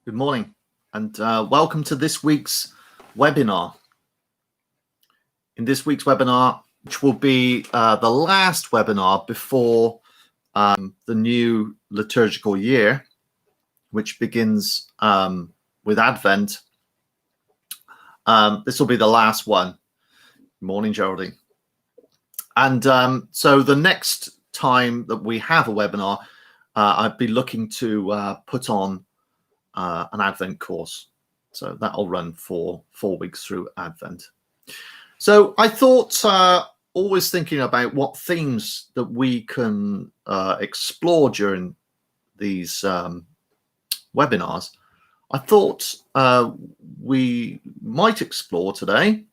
Good morning and welcome to this week's webinar. In this week's webinar, which will be the last webinar before the new liturgical year, which begins with Advent, this will be the last one. Good morning, Geraldine. And so the next time that we have a webinar, I'd be looking to put on an Advent course. So that'll run for 4 weeks through Advent. So I thought, always thinking about what themes that we can explore during these webinars, I thought we might explore today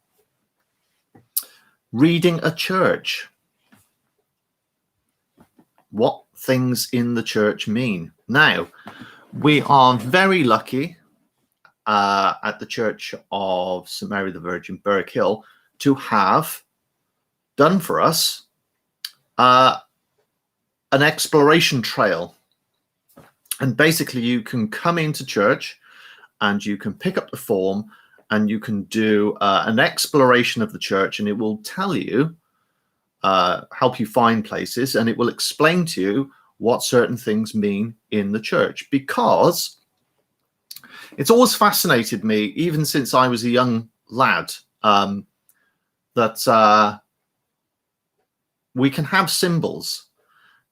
reading a church. What things in the church mean. Now, we are very lucky at the Church of St Mary the Virgin, Berwick Hill, to have done for us an exploration trail. And basically you can come into church and you can pick up the form and you can do an exploration of the church, and it will tell you, help you find places, and it will explain to you what certain things mean in the church, because it's always fascinated me, even since I was a young lad, that we can have symbols,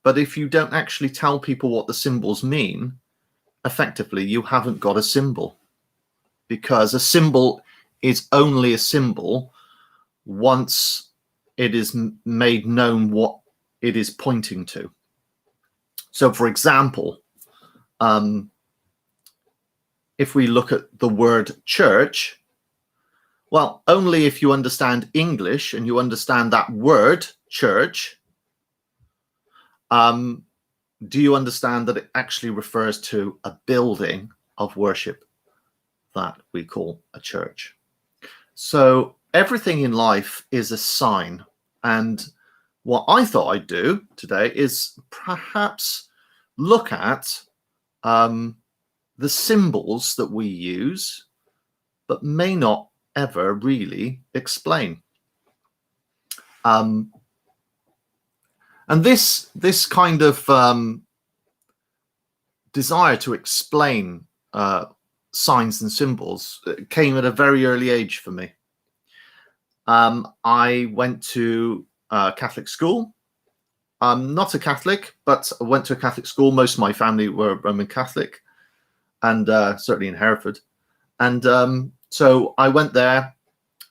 but if you don't actually tell people what the symbols mean, effectively you haven't got a symbol, because a symbol is only a symbol once it is made known what it is pointing to. So, for example, if we look at the word church, well, only if you understand English and you understand that word church, do you understand that it actually refers to a building of worship that we call a church. So everything in life is a sign, and what I thought I'd do today is perhaps look at the symbols that we use, but may not ever really explain. And this kind of desire to explain signs and symbols came at a very early age for me. I went to Catholic school. I'm not a Catholic, but I went to a Catholic school. Most of my family were Roman Catholic, and certainly in Hereford. And so I went there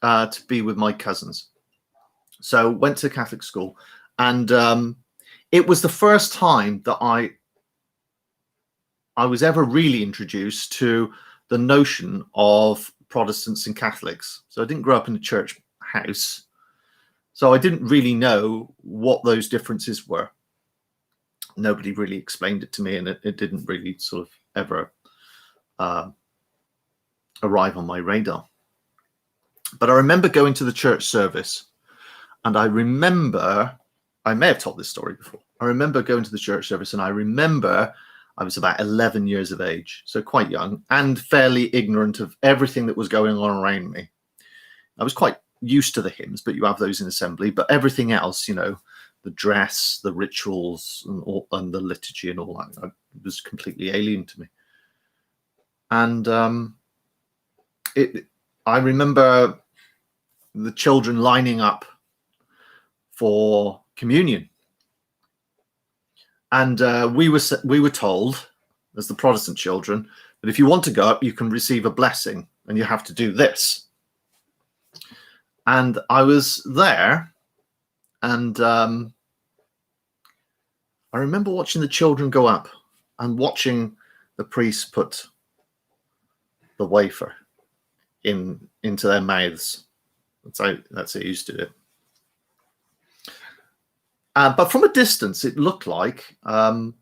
to be with my cousins. So went to Catholic school, and it was the first time that I was ever really introduced to the notion of Protestants and Catholics. So I didn't grow up in a church house, so I didn't really know what those differences were. Nobody really explained it to me, and it didn't really sort of ever arrive on my radar. But I remember going to the church service, and I remember, I may have told this story before, I remember going to the church service, and I remember I was about 11 years of age, so quite young, and fairly ignorant of everything that was going on around me. I was quite used to the hymns, but you have those in assembly, but everything else, you know, the dress, the rituals, and the liturgy and all that, was completely alien to me. And I remember the children lining up for communion, and we were told, as the Protestant children, that if you want to go up, you can receive a blessing, and you have to do this. And I was there, and I remember watching the children go up and watching the priest put the wafer into their mouths. That's how he used to do it. But from a distance, it looked like a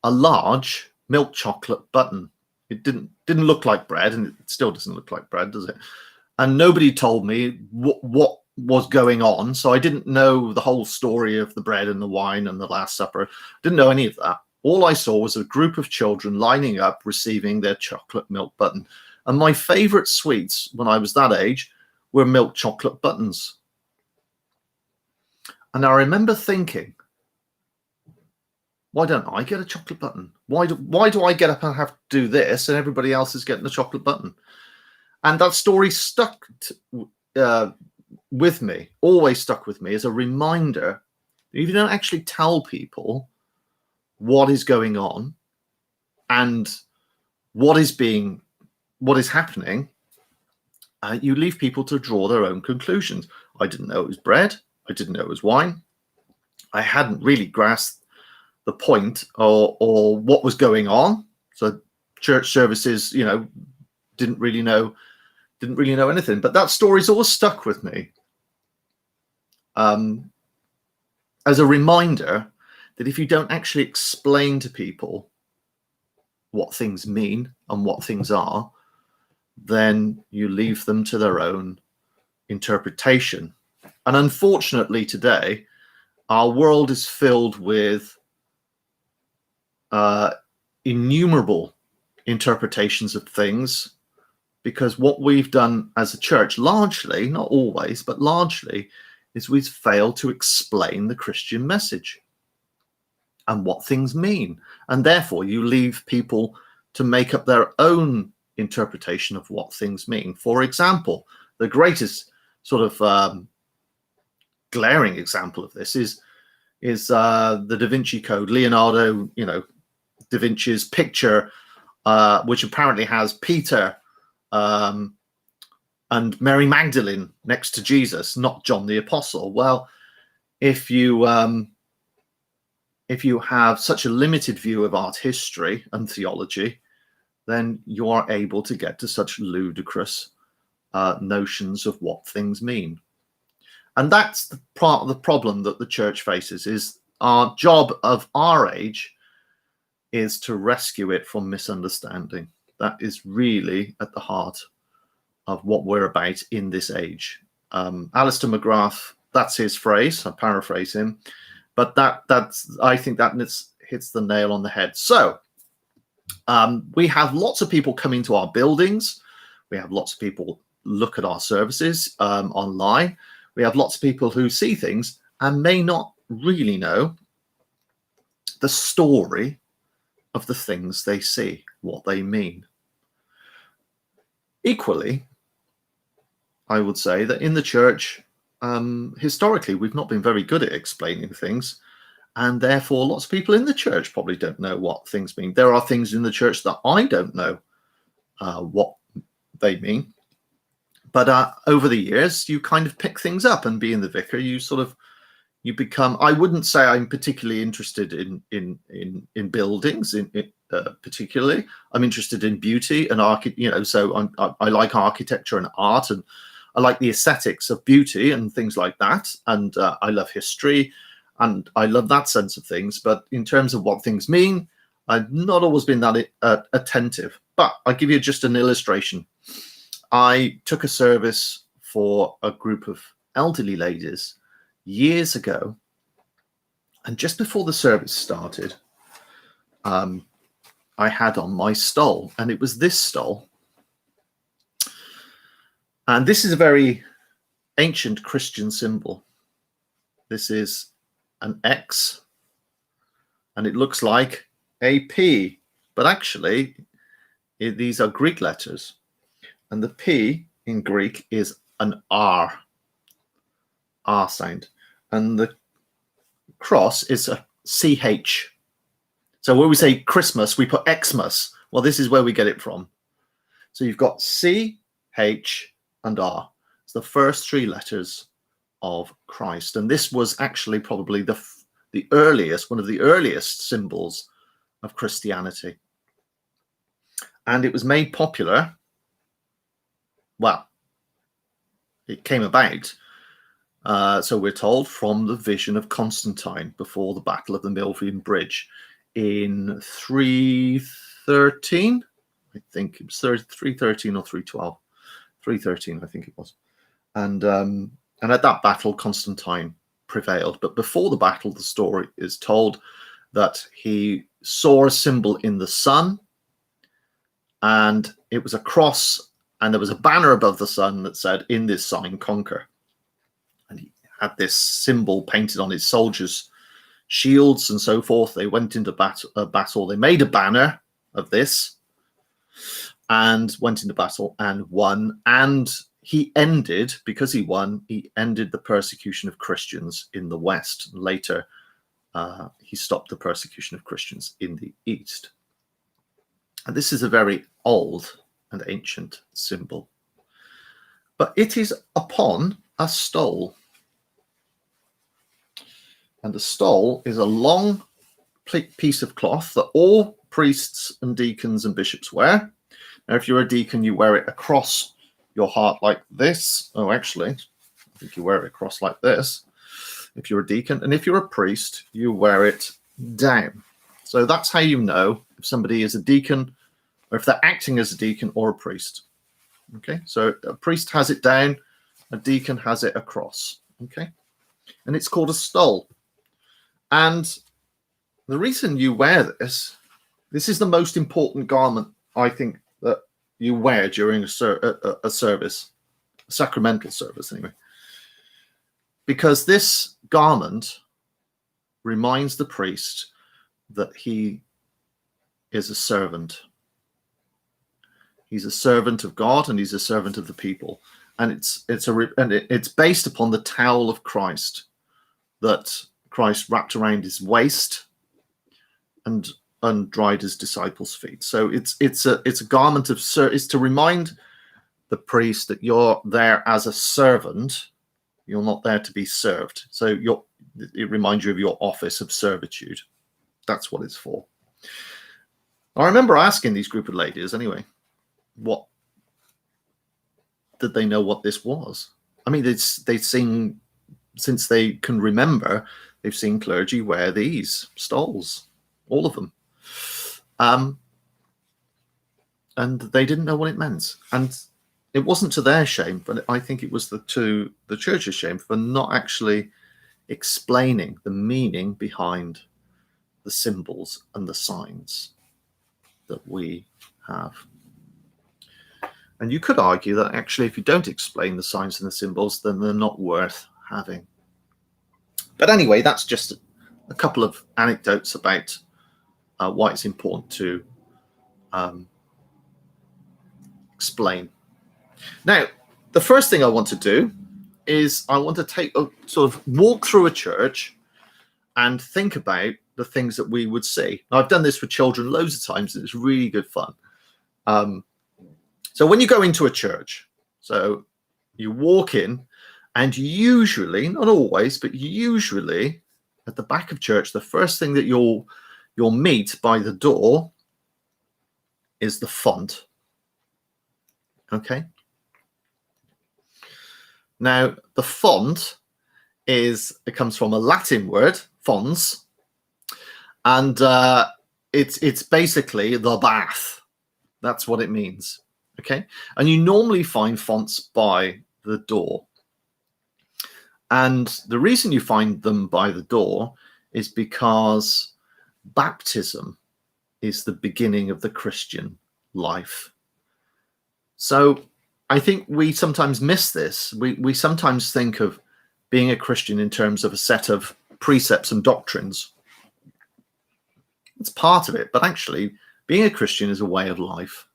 large milk chocolate button. It didn't look like bread, and it still doesn't look like bread, does it? And nobody told me what was going on, so I didn't know the whole story of the bread and the wine and the Last Supper. Didn't know any of that. All I saw was a group of children lining up, receiving their chocolate milk button. And my favorite sweets when I was that age were milk chocolate buttons. And I remember thinking, why don't I get a chocolate button? Why do I get up and have to do this and everybody else is getting a chocolate button? And that story stuck with me, always stuck with me as a reminder. If you don't actually tell people what is going on and what is happening, you leave people to draw their own conclusions. I didn't know it was bread. I didn't know it was wine. I hadn't really grasped the point or what was going on. So church services, didn't really know anything. But that story's always stuck with me as a reminder that if you don't actually explain to people what things mean and what things are, then you leave them to their own interpretation. And unfortunately today, our world is filled with innumerable interpretations of things, because what we've done as a church, largely, not always, but largely, is we've failed to explain the Christian message and what things mean. And therefore, you leave people to make up their own interpretation of what things mean. For example, the greatest sort of glaring example of this is the Da Vinci Code. Leonardo, Da Vinci's picture, which apparently has Peter and Mary Magdalene next to Jesus, not John the Apostle. Well, if you have such a limited view of art history and theology, then you are able to get to such ludicrous notions of what things mean. And that's the part of the problem that the church faces. Is our job of our age is to rescue it from misunderstanding. That is really at the heart of what we're about in this age. Alistair McGrath, that's his phrase. I paraphrase him, but I think that hits the nail on the head. So we have lots of people coming to our buildings. We have lots of people look at our services online. We have lots of people who see things and may not really know the story of the things they see, what they mean. Equally, I would say that in the church, historically, we've not been very good at explaining things, and therefore lots of people in the church probably don't know what things mean. There are things in the church that I don't know what they mean. But over the years, you kind of pick things up, and being the vicar, you become. I wouldn't say I'm particularly interested in buildings, particularly. I'm interested in beauty and So I like architecture and art, and I like the aesthetics of beauty and things like that. And I love history, and I love that sense of things. But in terms of what things mean, I've not always been that attentive. But I'll give you just an illustration. I took a service for a group of elderly ladies years ago, and just before the service started, I had on my stole, and it was this stole. And this is a very ancient Christian symbol. This is an X, and it looks like a P, but actually these are Greek letters. And the P in Greek is an R sound. And the cross is a CH. So when we say Christmas, we put Xmas. Well, this is where we get it from. So you've got C, H, and R. It's the first three letters of Christ. And this was actually probably the earliest, one of the earliest symbols of Christianity. And it was made popular. Well, it came about, so we're told, from the vision of Constantine before the Battle of the Milvian Bridge in 313. I think it was 313 or 312. 313, I think it was. And at that battle, Constantine prevailed. But before the battle, the story is told that he saw a symbol in the sun, and it was a cross, and there was a banner above the sun that said, "In this sign, conquer." And he had this symbol painted on his soldiers' shields and so forth. They went into battle. They made a banner of this and went into battle and won. And he ended, because he won, he ended the persecution of Christians in the West. Later, he stopped the persecution of Christians in the East. And this is a very old and ancient symbol. But it is upon a stole. And a stole is a long piece of cloth that all priests and deacons and bishops wear. Now, if you're a deacon, you wear it across your heart like this. Oh, actually, I think you wear it across like this if you're a deacon. And if you're a priest, you wear it down. So that's how you know if somebody is a deacon or if they're acting as a deacon or a priest. Okay, so a priest has it down, a deacon has it across. Okay, and it's called a stole. And the reason you wear this is the most important garment, I think, that you wear during a service, a sacramental service anyway. Because this garment reminds the priest that he is a servant. He's a servant of God and he's a servant of the people. And it's based upon the towel of Christ that Christ wrapped around his waist and dried his disciples' feet. So it's a garment of it's to remind the priest that you're there as a servant. You're not there to be served. So it reminds you of your office of servitude. That's what it's for. I remember asking these group of ladies anyway, what did they know what this was? I mean, they'd seen, since they can remember, they've seen clergy wear these stoles, all of them. And they didn't know what it meant. And it wasn't to their shame, but I think it was to the church's shame for not actually explaining the meaning behind the symbols and the signs that we have. And you could argue that actually, if you don't explain the signs and the symbols, then they're not worth having. But anyway, that's just a couple of anecdotes about why it's important to explain. Now, the first thing I want to do is I want to take a sort of walk through a church and think about the things that we would see. Now, I've done this with children loads of times, and it's really good fun. So when you go into a church, so you walk in, and usually, not always, but usually at the back of church, the first thing that you'll meet by the door is the font. Okay. Now, the font it comes from a Latin word, fons, and it's basically the bath. That's what it means. Okay, and you normally find fonts by the door. And the reason you find them by the door is because baptism is the beginning of the Christian life. So I think we sometimes miss this. We sometimes think of being a Christian in terms of a set of precepts and doctrines. It's part of it, but actually being a Christian is a way of life.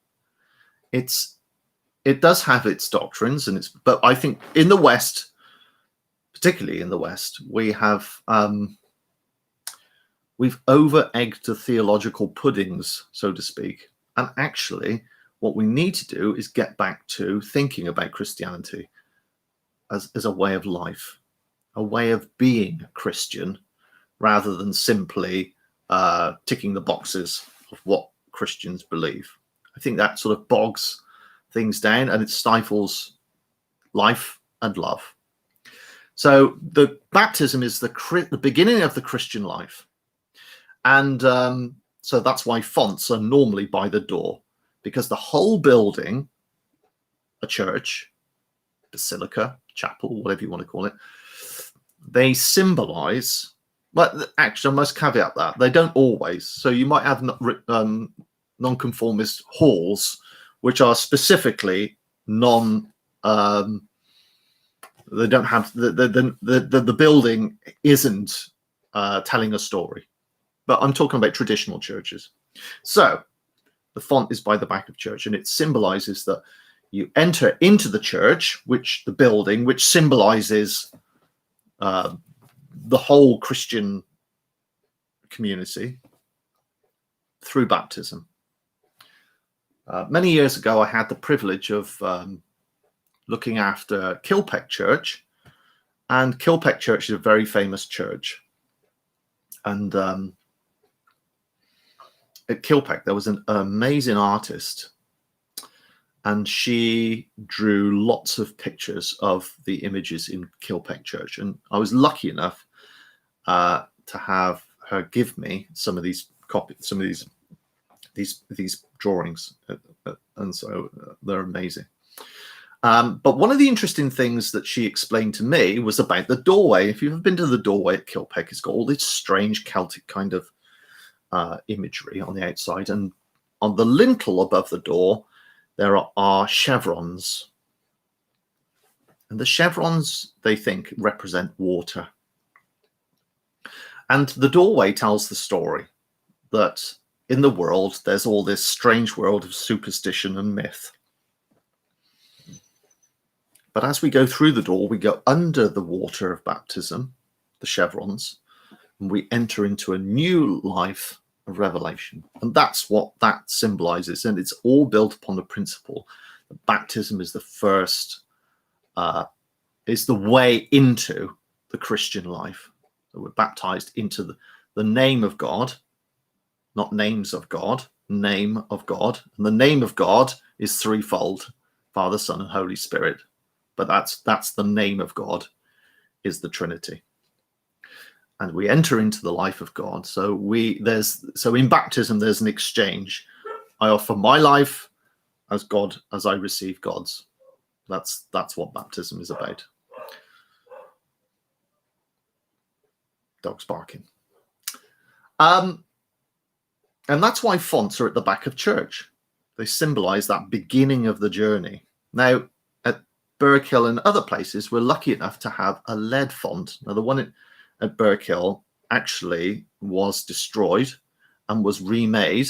It does have its doctrines, but I think in the West, particularly in the West, we've over-egged the theological puddings, so to speak. And actually, what we need to do is get back to thinking about Christianity as a way of life, a way of being a Christian, rather than simply ticking the boxes of what Christians believe. I think that sort of bogs things down and it stifles life and love. So the baptism is the beginning of the Christian life. And so that's why fonts are normally by the door, because the whole building, a church, basilica, chapel, whatever you want to call it, they symbolize But actually, I must caveat that they don't always. So you might have nonconformist halls, which are specifically non. They don't have the building isn't telling a story, but I'm talking about traditional churches. So the font is by the back of church, and it symbolizes that you enter into the church, which the building, which symbolizes the whole Christian community through baptism. Many years ago, I had the privilege of looking after Kilpeck Church, and Kilpeck Church is a very famous church. And at Kilpeck, there was an amazing artist, and she drew lots of pictures of the images in Kilpeck Church. And I was lucky enough to have her give me some of these copies, some of these drawings, and so they're amazing. But one of the interesting things that she explained to me was about the doorway. If you've been to the doorway at Kilpeck, it's got all this strange Celtic kind of imagery on the outside, and on the lintel above the door there are chevrons, and the chevrons, they think, represent water. And the doorway tells the story that in the world there's all this strange world of superstition and myth. But as we go through the door, we go under the water of baptism, the chevrons, and we enter into a new life of revelation. And that's what that symbolizes. And it's all built upon the principle that baptism is the first, is the way into the Christian life. So we're baptized into the name of God, not names of God, name of God. And the name of God is threefold: Father, Son, and Holy Spirit. But that's the name of God, is the Trinity. And we enter into the life of God. So in baptism there's an exchange. I offer my life as God, as I receive God's. That's what baptism is about. Dogs barking. And that's why fonts are at the back of church. They symbolize that beginning of the journey. Now, at Birkhill and other places, we're lucky enough to have a lead font. Now, the one at Birkhill actually was destroyed and was remade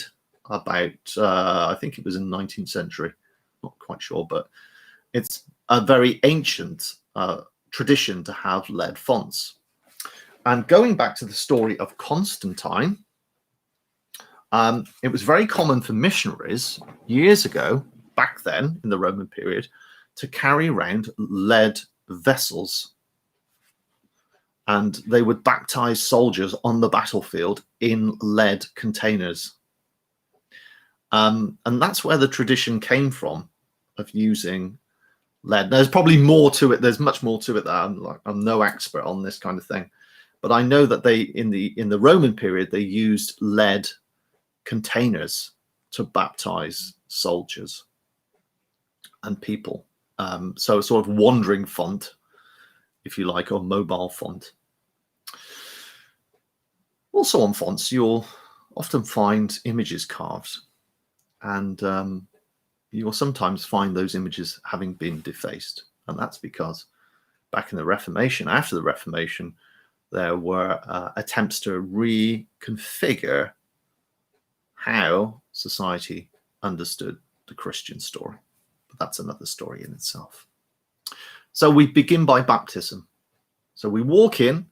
about, I think it was in the 19th century. Not quite sure, but it's a very ancient tradition to have lead fonts. And going back to the story of Constantine, it was very common for missionaries years ago, back then in the Roman period, to carry around lead vessels. And they would baptize soldiers on the battlefield in lead containers. And that's where the tradition came from, of using lead. There's probably more to it. There's much more to it that I'm no expert on this kind of thing. But I know that they, in the Roman period, they used lead containers to baptize soldiers and people. So a sort of wandering font, if you like, or mobile font. Also on fonts, you'll often find images carved, and you'll sometimes find those images having been defaced. And that's because back in the Reformation, after the Reformation, there were attempts to reconfigure how society understood the Christian story. But that's another story in itself. So we begin by baptism. So we walk in,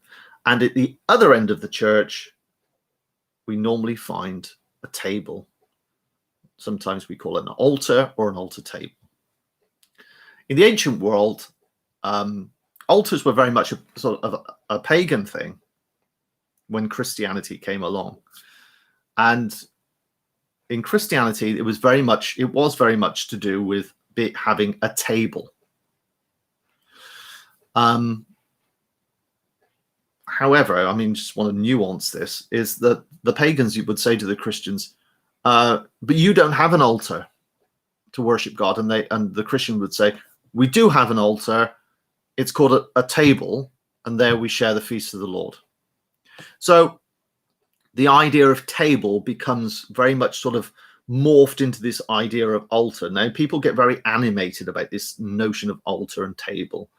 and at the other end of the church, we normally find a table. Sometimes we call it an altar or an altar table. In the ancient world, altars were very much a sort of a pagan thing when Christianity came along. And in Christianity, it was very much to do with having a table. However, I mean, just want to nuance this, is that the pagans, you would say to the Christians, but you don't have an altar to worship God. And the Christian would say, we do have an altar. It's called a table, and there we share the feast of the Lord. So the idea of table becomes very much sort of morphed into this idea of altar. Now, people get very animated about this notion of altar and table.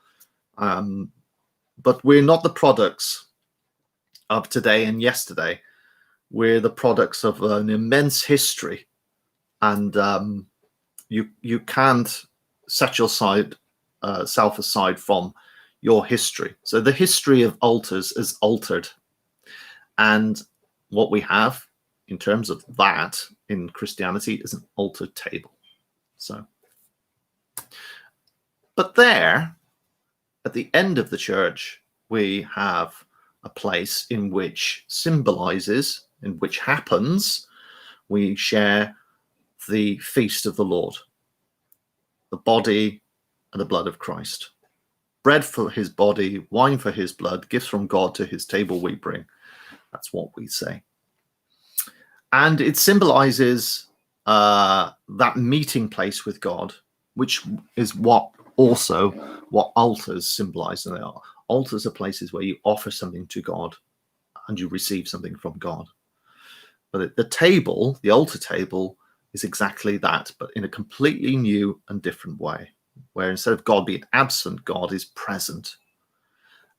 But we're not the products of today and yesterday. We're the products of an immense history. And you can't set your self aside from your history. So the history of altars is altered. And what we have in terms of that in Christianity is an altar table. So, but there, at the end of the church, we have a place in which symbolizes, in which happens, we share the feast of the Lord, the body and the blood of Christ. Bread for his body, wine for his blood, gifts from God to his table we bring. That's what we say. And it symbolizes that meeting place with God, which is what altars symbolize. And they are. Altars are places where you offer something to God and you receive something from God. But the table, the altar table, is exactly that, but in a completely new and different way, where instead of God being absent, God is present.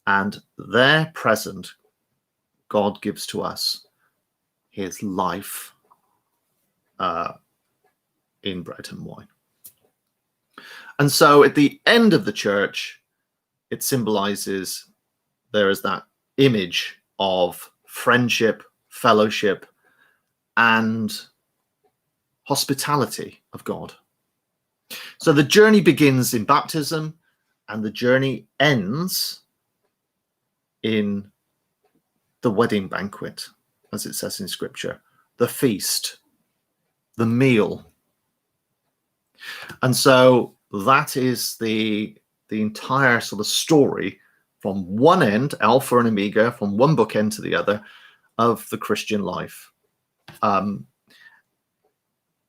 And there present, God gives to us his life in bread and wine. And so at the end of the church, it symbolizes there is that image of friendship, fellowship, and hospitality of God. So the journey begins in baptism and the journey ends in the wedding banquet, as it says in scripture, the feast, the meal. And so that is the entire sort of story from one end, Alpha and Omega, from one bookend to the other of the Christian life.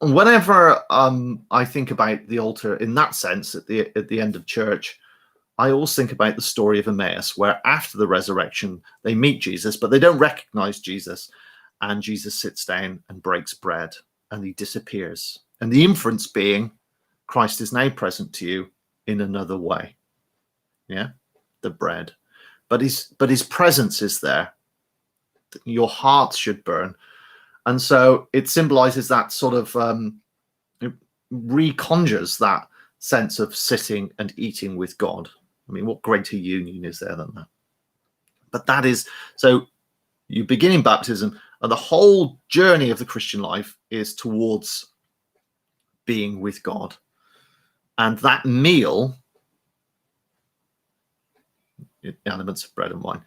Whenever I think about the altar in that sense at the end of church, I always think about the story of Emmaus, where after the resurrection, they meet Jesus, but they don't recognize Jesus. And Jesus sits down and breaks bread and he disappears. And the inference being, Christ is now present to you in another way. Yeah, the bread. But his presence is there. Your heart should burn. And so it symbolizes that sort of, it reconjures that sense of sitting and eating with God. I mean, what greater union is there than that? But that is, so you begin in baptism, and the whole journey of the Christian life is towards being with God. And that meal, elements of bread and wine,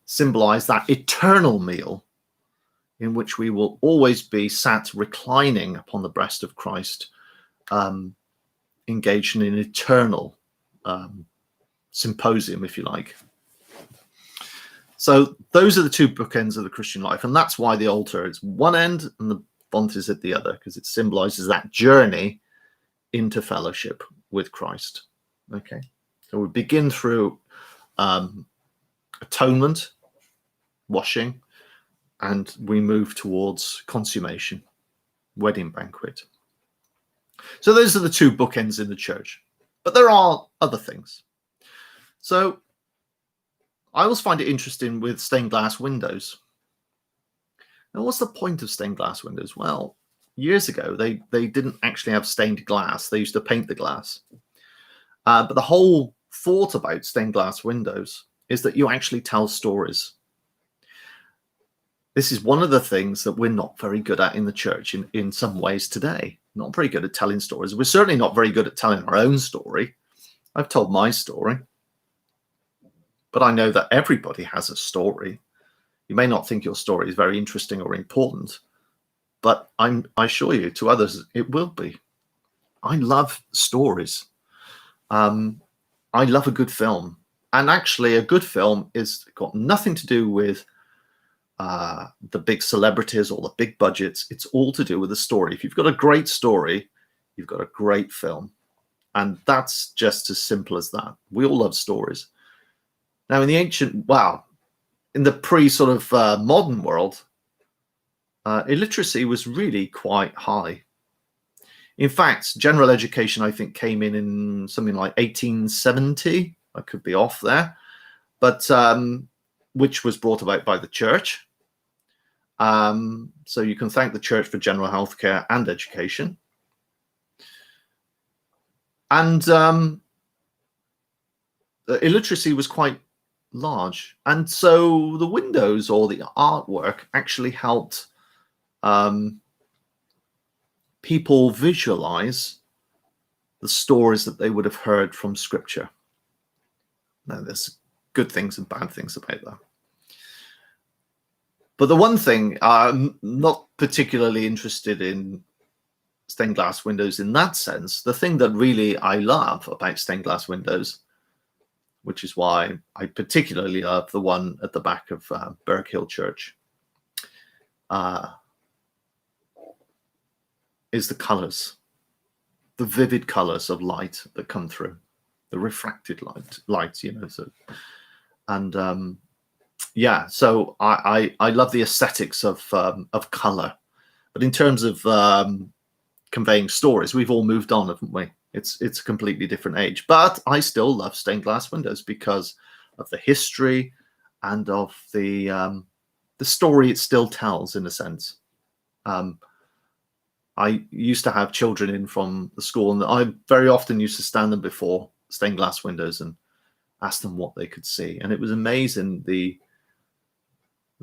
symbolize that eternal meal in which we will always be sat reclining upon the breast of Christ, engaged in an eternal symposium, if you like. So those are the two bookends of the Christian life. And that's why the altar is one end and the font is at the other, because it symbolizes that journey into fellowship with Christ. Okay. So we begin through atonement, washing, and we move towards consummation, wedding banquet. So those are the two bookends in the church. But there are other things. So I always find it interesting with stained glass windows. Now, what's the point of stained glass windows? Well, years ago, they didn't actually have stained glass. They used to paint the glass. But the whole thought about stained glass windows is that you actually tell stories. This is one of the things that we're not very good at in the church in some ways today. Not very good at telling stories. We're certainly not very good at telling our own story. I've told my story. But I know that everybody has a story. You may not think your story is very interesting or important, but I assure you, to others, it will be. I love stories. I love a good film. And actually, a good film is got nothing to do with the big celebrities or the big budgets. It's all to do with the story. If you've got a great story, you've got a great film. And that's just as simple as that. We all love stories. Now, in the ancient, in the pre-sort of modern world, illiteracy was really quite high. In fact, general education, I think, came in something like 1870. I could be off there, but which was brought about by the church. So you can thank the church for general healthcare and education. And the illiteracy was quite large. And so the windows or the artwork actually helped people visualize the stories that they would have heard from Scripture. Now, there's good things and bad things about that. But the one thing, I'm not particularly interested in stained glass windows in that sense. The thing that really I love about stained glass windows, which is why I particularly love the one at the back of Birkhill Church, is the colors, the vivid colors of light that come through, the refracted light, you know. So, and yeah, so I love the aesthetics of color, but in terms of conveying stories, we've all moved on, haven't we? It's a completely different age, but I still love stained glass windows because of the history and of the story it still tells, in a sense. I used to have children in from the school, and I very often used to stand them before stained glass windows and ask them what they could see. And it was amazing, the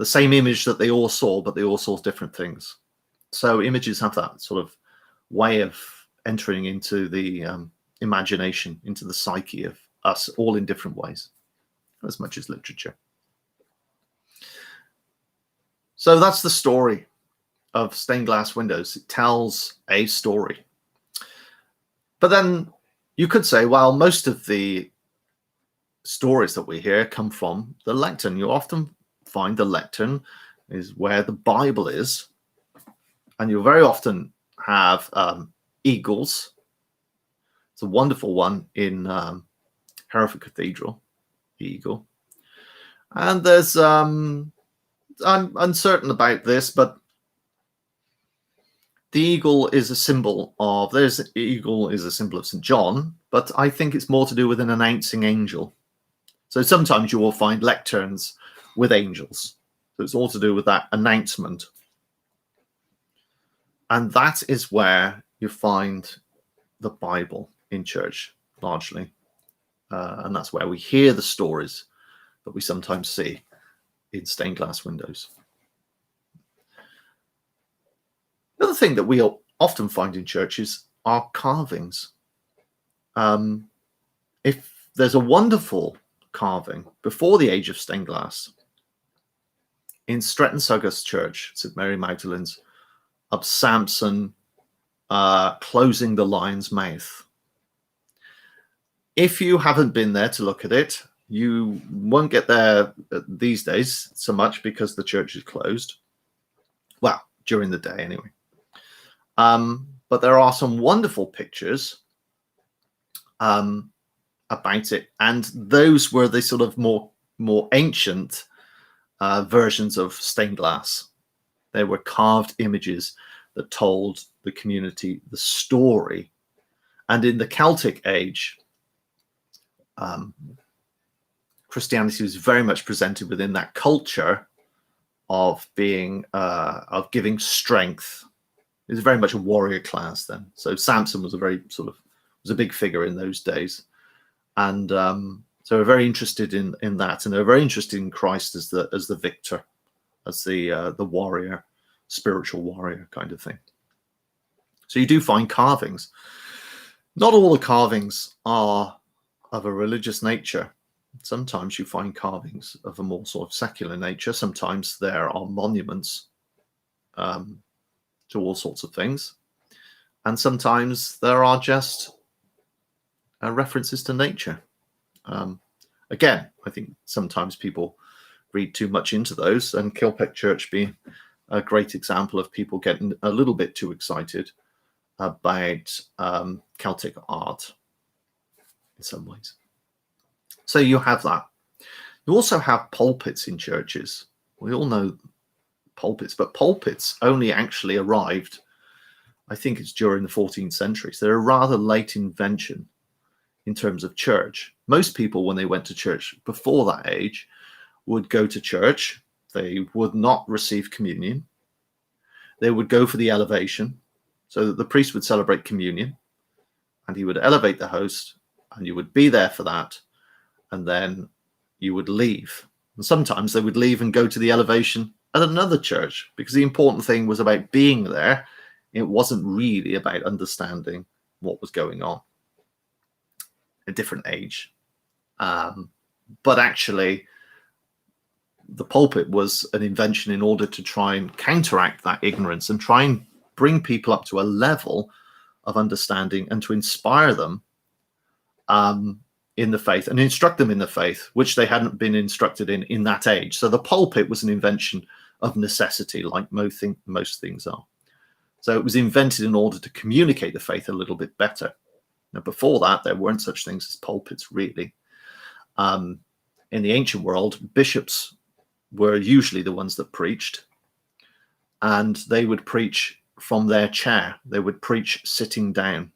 same image that they all saw, but they all saw different things. So images have that sort of way of entering into the imagination, into the psyche of us, all in different ways, as much as literature. So that's the story of stained glass windows. It tells a story. But then you could say, well, most of the stories that we hear come from the lectern. You often find the lectern is where the Bible is, and you very often have eagles. It's a wonderful one in Hereford Cathedral, the eagle. And there's I'm uncertain about this, but the eagle is a symbol of, eagle is a symbol of St. John, but I think it's more to do with an announcing angel. So sometimes you will find lecterns with angels. So it's all to do with that announcement. And that is where you find the Bible in church, largely. And that's where we hear the stories that we sometimes see in stained glass windows. Another thing that we often find in churches are carvings. If there's a wonderful carving before the age of stained glass in Stretton Suggest Church, St. Mary Magdalene's, of Samson closing the lion's mouth. If you haven't been there to look at it, you won't get there these days so much because the church is closed. Well, during the day anyway. But there are some wonderful pictures about it, and those were the sort of more ancient versions of stained glass. They were carved images that told the community the story. And in the Celtic age, Christianity was very much presented within that culture of being of giving strength. It was very much a warrior class then. So Samson was a big figure in those days, and so we're very interested in that, and they're very interested in Christ as the victor, as the warrior, spiritual warrior kind of thing. So you do find carvings. Not all the carvings are of a religious nature. Sometimes you find carvings of a more sort of secular nature. Sometimes there are monuments to all sorts of things. And sometimes there are just references to nature. Again, I think sometimes people read too much into those, and Kilpeck Church being a great example of people getting a little bit too excited about Celtic art in some ways. So you have that. You also have pulpits in churches. We all know pulpits, but pulpits only actually arrived, I think it's during the 14th century. So they're a rather late invention in terms of church. Most people, when they went to church before that age, would go to church. They would not receive communion. They would go for the elevation, so that the priest would celebrate communion, and he would elevate the host, and you would be there for that, and then you would leave. And sometimes they would leave and go to the elevation at another church, because the important thing was about being there. It wasn't really about understanding what was going on. A different age. But actually, the pulpit was an invention in order to try and counteract that ignorance and try and bring people up to a level of understanding and to inspire them in the faith and instruct them in the faith, which they hadn't been instructed in that age. So the pulpit was an invention of necessity, like most things are. So it was invented in order to communicate the faith a little bit better. Now, before that, there weren't such things as pulpits, really. In the ancient world, bishops were usually the ones that preached, and they would preach from their chair. They would preach sitting down,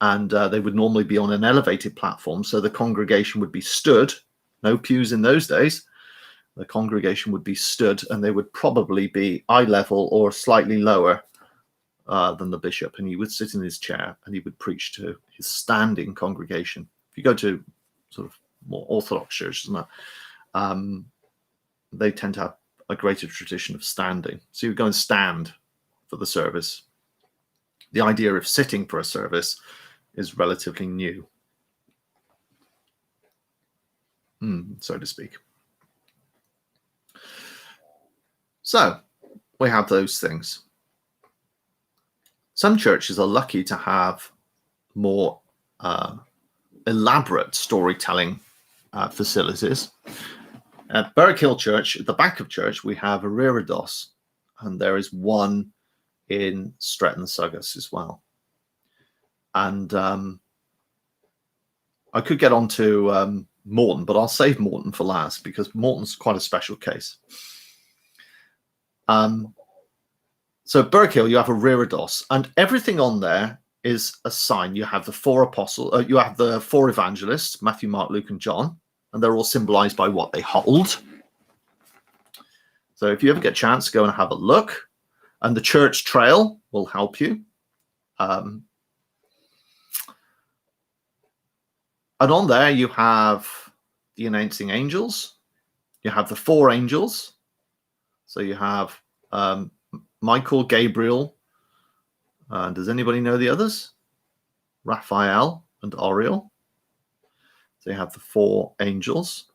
and they would normally be on an elevated platform, so the congregation would be stood. No pews in those days. The congregation would be stood, and they would probably be eye level or slightly lower than the bishop, and he would sit in his chair and he would preach to his standing congregation. If you go to sort of more orthodox churches, they tend to have a greater tradition of standing. So you would go and stand for the service. The idea of sitting for a service is relatively new, so to speak. So we have those things. Some churches are lucky to have more elaborate storytelling facilities. At Berwick Hill Church, at the back of church, we have a reredos, and there is one in Stretton Suggis as well. And I could get on to Morton, but I'll save Morton for last, because Morton's quite a special case. So at Berwick Hill, you have a reredos, and everything on there is a sign. You have the four apostles, you have the four evangelists, Matthew, Mark, Luke, and John, and they're all symbolized by what they hold. So if you ever get a chance, go and have a look. And the church trail will help you. And on there, you have the announcing angels. You have the four angels. So you have Michael, Gabriel. Does anybody know the others? Raphael and Oriel. So you have the four angels.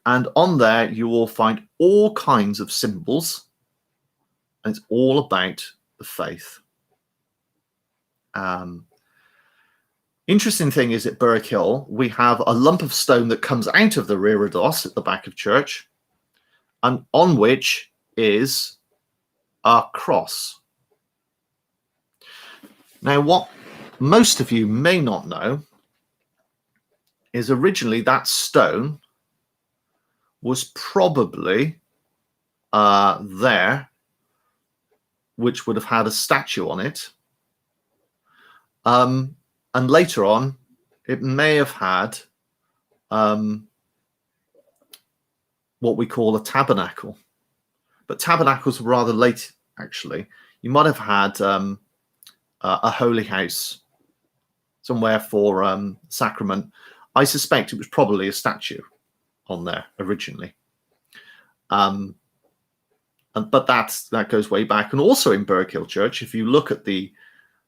And on there, you will find all kinds of symbols. And it's all about the faith. Interesting thing is, at Berwick Hill, we have a lump of stone that comes out of the reredos at the back of church, and on which is a cross. Now, what most of you may not know is originally that stone was probably there, which would have had a statue on it. And later on, it may have had what we call a tabernacle. But tabernacles were rather late, actually. You might have had a holy house somewhere for sacrament. I suspect it was probably a statue on there originally. But that goes way back. And also in Berwick Hill Church, if you look at the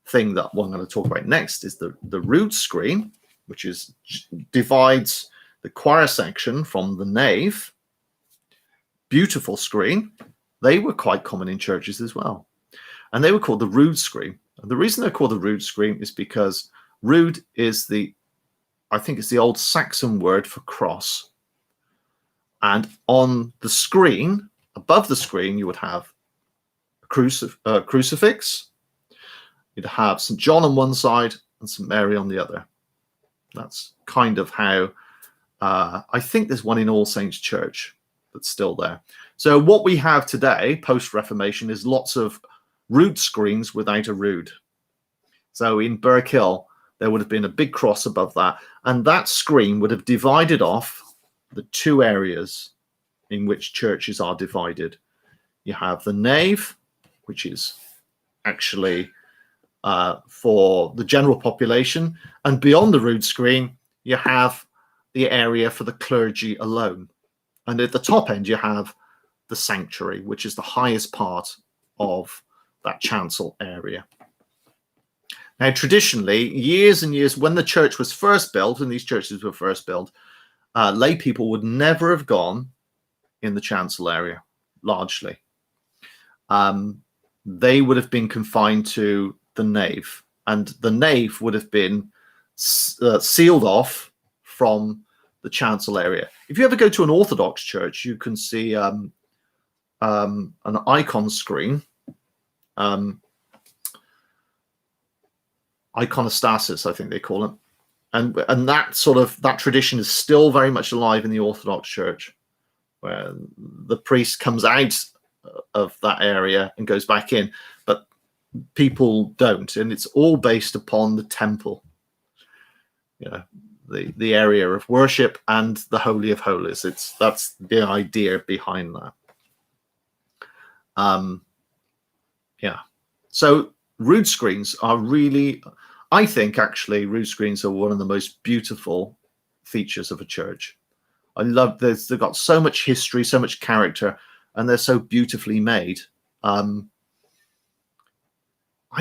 thing that I'm going to talk about next, is the rood screen, which divides the choir section from the nave. Beautiful screen. They were quite common in churches as well. And they were called the rood screen. And the reason they're called the rood screen is because rood is I think it's the old Saxon word for cross. And on the screen, above the screen, you would have a crucifix. You'd have St. John on one side and St. Mary on the other. That's kind of how I think there's one in All Saints Church that's still there. So what we have today, post-Reformation, is lots of rood screens without a rood. So in Birkhill, there would have been a big cross above that, and that screen would have divided off the two areas in which churches are divided. You have the nave, which is actually for the general population, and beyond the rood screen, you have the area for the clergy alone. And at the top end, you have the sanctuary, which is the highest part of that chancel area. Now, traditionally, years and years, when the church was first built, and these churches were first built, lay people would never have gone in the chancel area, largely. They would have been confined to the nave, and the nave would have been sealed off from the chancel area. If you ever go to an Orthodox church, you can see an icon screen, iconostasis, I think they call it, and that tradition is still very much alive in the Orthodox Church, where the priest comes out of that area and goes back in, but people don't, and it's all based upon the temple, the area of worship and the Holy of Holies. That's the idea behind that. So rood screens are really, I think actually rood screens are one of the most beautiful features of a church. I love this. They've got so much history, so much character, and they're so beautifully made. I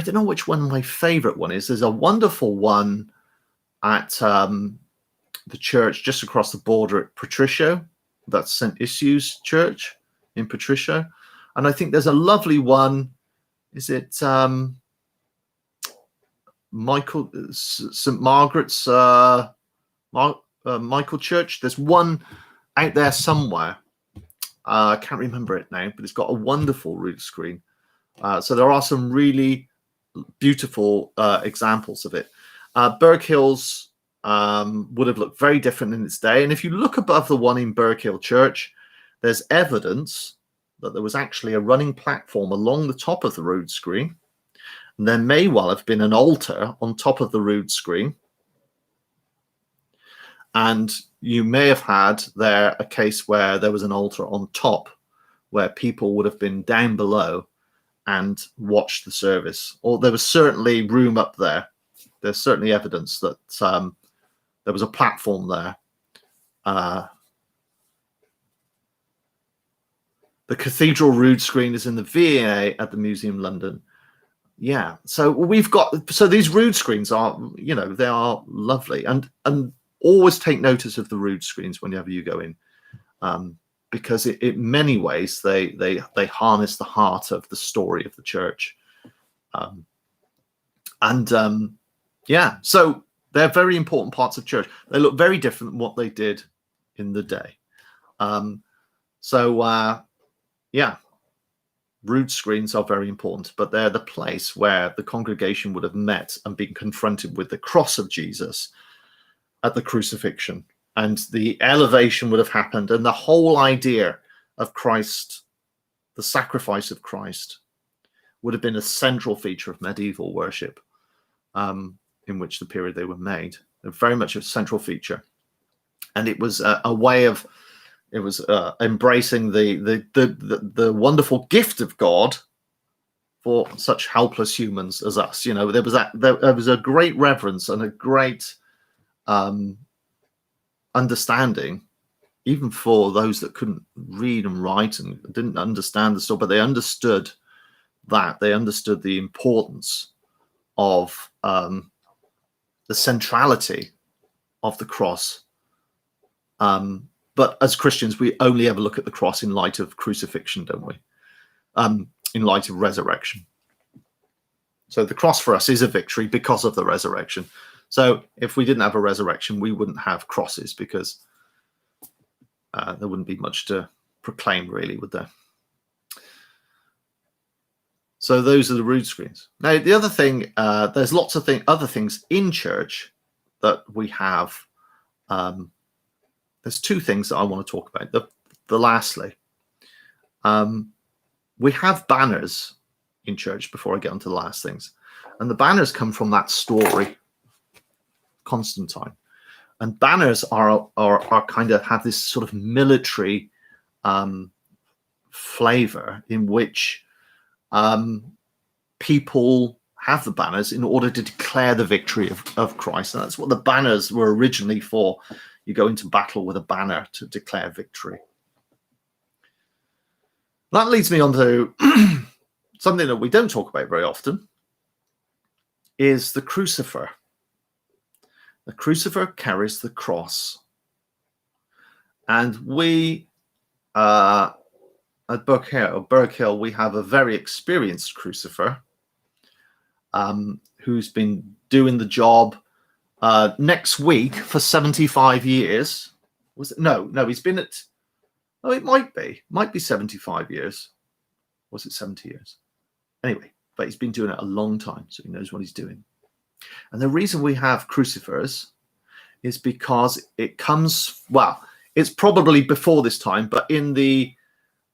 don't know which one my favorite one is. There's a wonderful one at the church just across the border at Patricio. That's St. Issues Church in Patricio. And I think there's a lovely one. Is it St. Margaret's Michael Church? There's one out there somewhere. I can't remember it now, but it's got a wonderful rood screen. So there are some really beautiful examples of it. Birkhill's would have looked very different in its day. And if you look above the one in Birkhill Church, there's evidence that there was actually a running platform along the top of the rood screen. And there may well have been an altar on top of the rood screen. And you may have had there a case where there was an altar on top, where people would have been down below and watched the service. Or there was certainly room up there. There's certainly evidence that there was a platform there. The cathedral rood screen is in the V&A at the Museum London. Yeah, so these rood screens are, they are lovely, and always take notice of the rood screens whenever you go in, because in many ways they harness the heart of the story of the church, so they're very important parts of church. They look very different than what they did in the day. Rood screens are very important, but they're the place where the congregation would have met and been confronted with the cross of Jesus at the crucifixion, and the elevation would have happened, and the whole idea of Christ, the sacrifice of Christ, would have been a central feature of medieval worship, in which the period they were made. They're very much a central feature, and it was a way of embracing the wonderful gift of God for such helpless humans as us. There was a great reverence and a great understanding, even for those that couldn't read and write and didn't understand the story, but they understood that. They understood the importance of the centrality of the cross. But as Christians, we only ever look at the cross in light of crucifixion, don't we? In light of resurrection. So the cross for us is a victory because of the resurrection. So if we didn't have a resurrection, we wouldn't have crosses, because there wouldn't be much to proclaim, really, would there? So those are the rood screens. Now, the other thing, there's lots of other things in church that we have there's two things that I want to talk about. Lastly, we have banners in church before I get onto the last things. And the banners come from that story, Constantine. And banners are kind of have this sort of military flavor in which people have the banners in order to declare the victory of Christ. And that's what the banners were originally for. You go into battle with a banner to declare victory. That leads me on to something that we don't talk about very often, is the crucifer. The crucifer carries the cross. And we, at Berwick Hill, we have a very experienced crucifer who's been doing the job next week for 75 years. Was it? No, he's been at, oh, it might be 75 years. Was it 70 years? Anyway, but he's been doing it a long time, so he knows what he's doing. And the reason we have crucifers is because it comes, well, it's probably before this time, but in the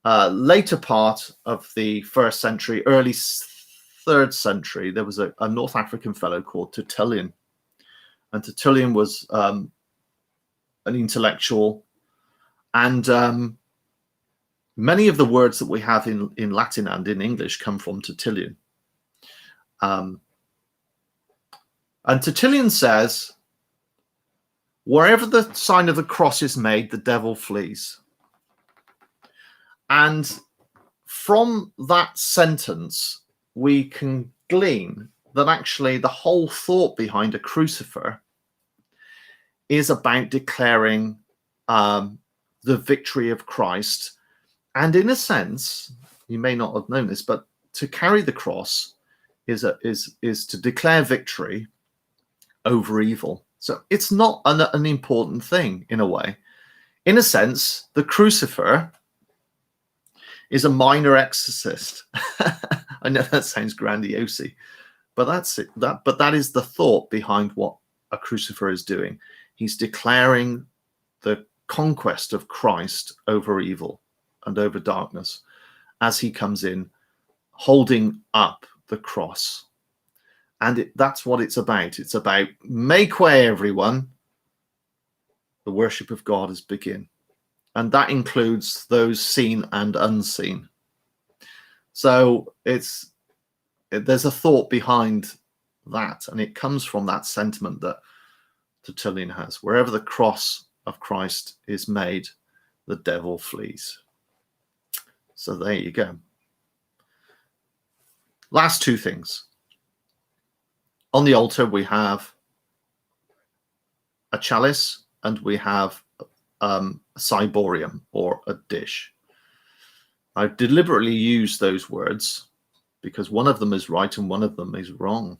later part of the 1st century, early 3rd century, there was a North African fellow called Tertullian. And Tertullian was an intellectual, and many of the words that we have in Latin and in English come from Tertullian. And Tertullian says, wherever the sign of the cross is made, the devil flees. And from that sentence, we can glean that actually the whole thought behind a crucifer is about declaring the victory of Christ. And in a sense, you may not have known this, but to carry the cross is to declare victory over evil. So it's not an important thing in a way. In a sense, the crucifer is a minor exorcist. I know that sounds grandiose, but that's it. But that is the thought behind what a crucifer is doing. He's declaring the conquest of Christ over evil and over darkness as he comes in, holding up the cross. And that's what it's about. It's about make way, everyone. The worship of God is begin. And that includes those seen and unseen. So there's a thought behind that. And it comes from that sentiment that Tertullian has. Wherever the cross of Christ is made, the devil flees. So there you go. Last two things. On the altar, we have a chalice and we have a ciborium, or a dish. I've deliberately used those words because one of them is right and one of them is wrong.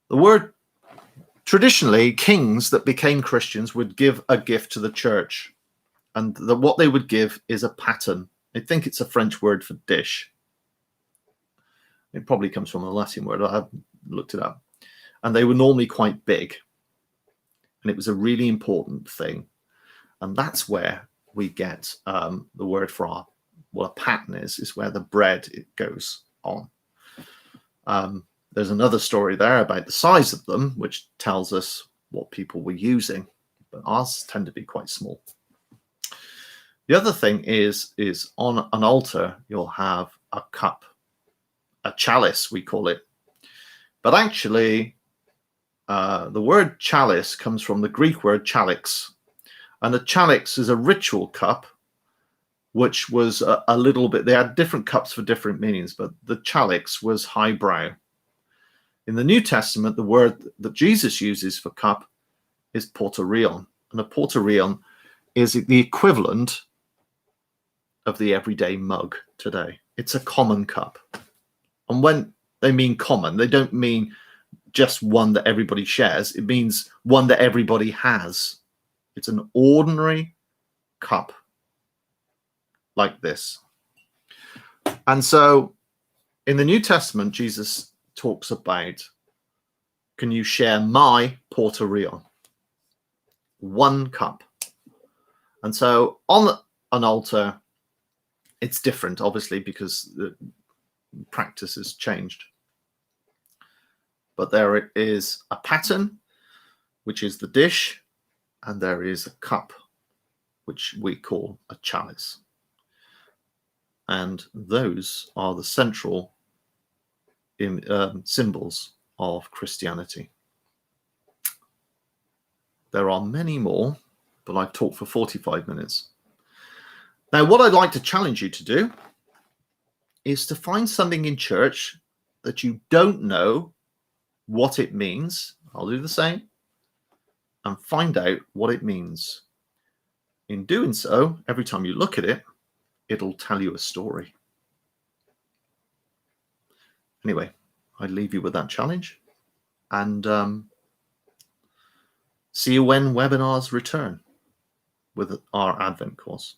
The word, traditionally, kings that became Christians would give a gift to the church, and what they would give is a paten. I think it's a French word for dish. It probably comes from a Latin word. I haven't looked it up. And they were normally quite big. And it was a really important thing. And that's where we get the word for what a paten is where the bread it goes on. There's another story there about the size of them, which tells us what people were using. But ours tend to be quite small. The other thing is on an altar, you'll have a cup. A chalice, we call it. But actually, the word chalice comes from the Greek word chalix. And a chalix is a ritual cup, which was a little bit, they had different cups for different meanings, but the chalix was highbrow. In the New Testament, the word that Jesus uses for cup is portorion. And a portorion is the equivalent of the everyday mug today. It's a common cup. And when they mean common, they don't mean just one that everybody shares. It means one that everybody has. It's an ordinary cup like this. And so in the New Testament, Jesus talks about, can you share my portorion? one cup. And so on an altar, it's different, obviously, because the practice has changed. But there is a pattern, which is the dish, and there is a cup, which we call a chalice. And those are the central symbols of Christianity. There are many more, but I've talked for 45 minutes. Now, what I'd like to challenge you to do is to find something in church that you don't know what it means. I'll do the same. And find out what it means. In doing so, every time you look at it, it'll tell you a story. Anyway, I leave you with that challenge, and see you when webinars return with our Advent course.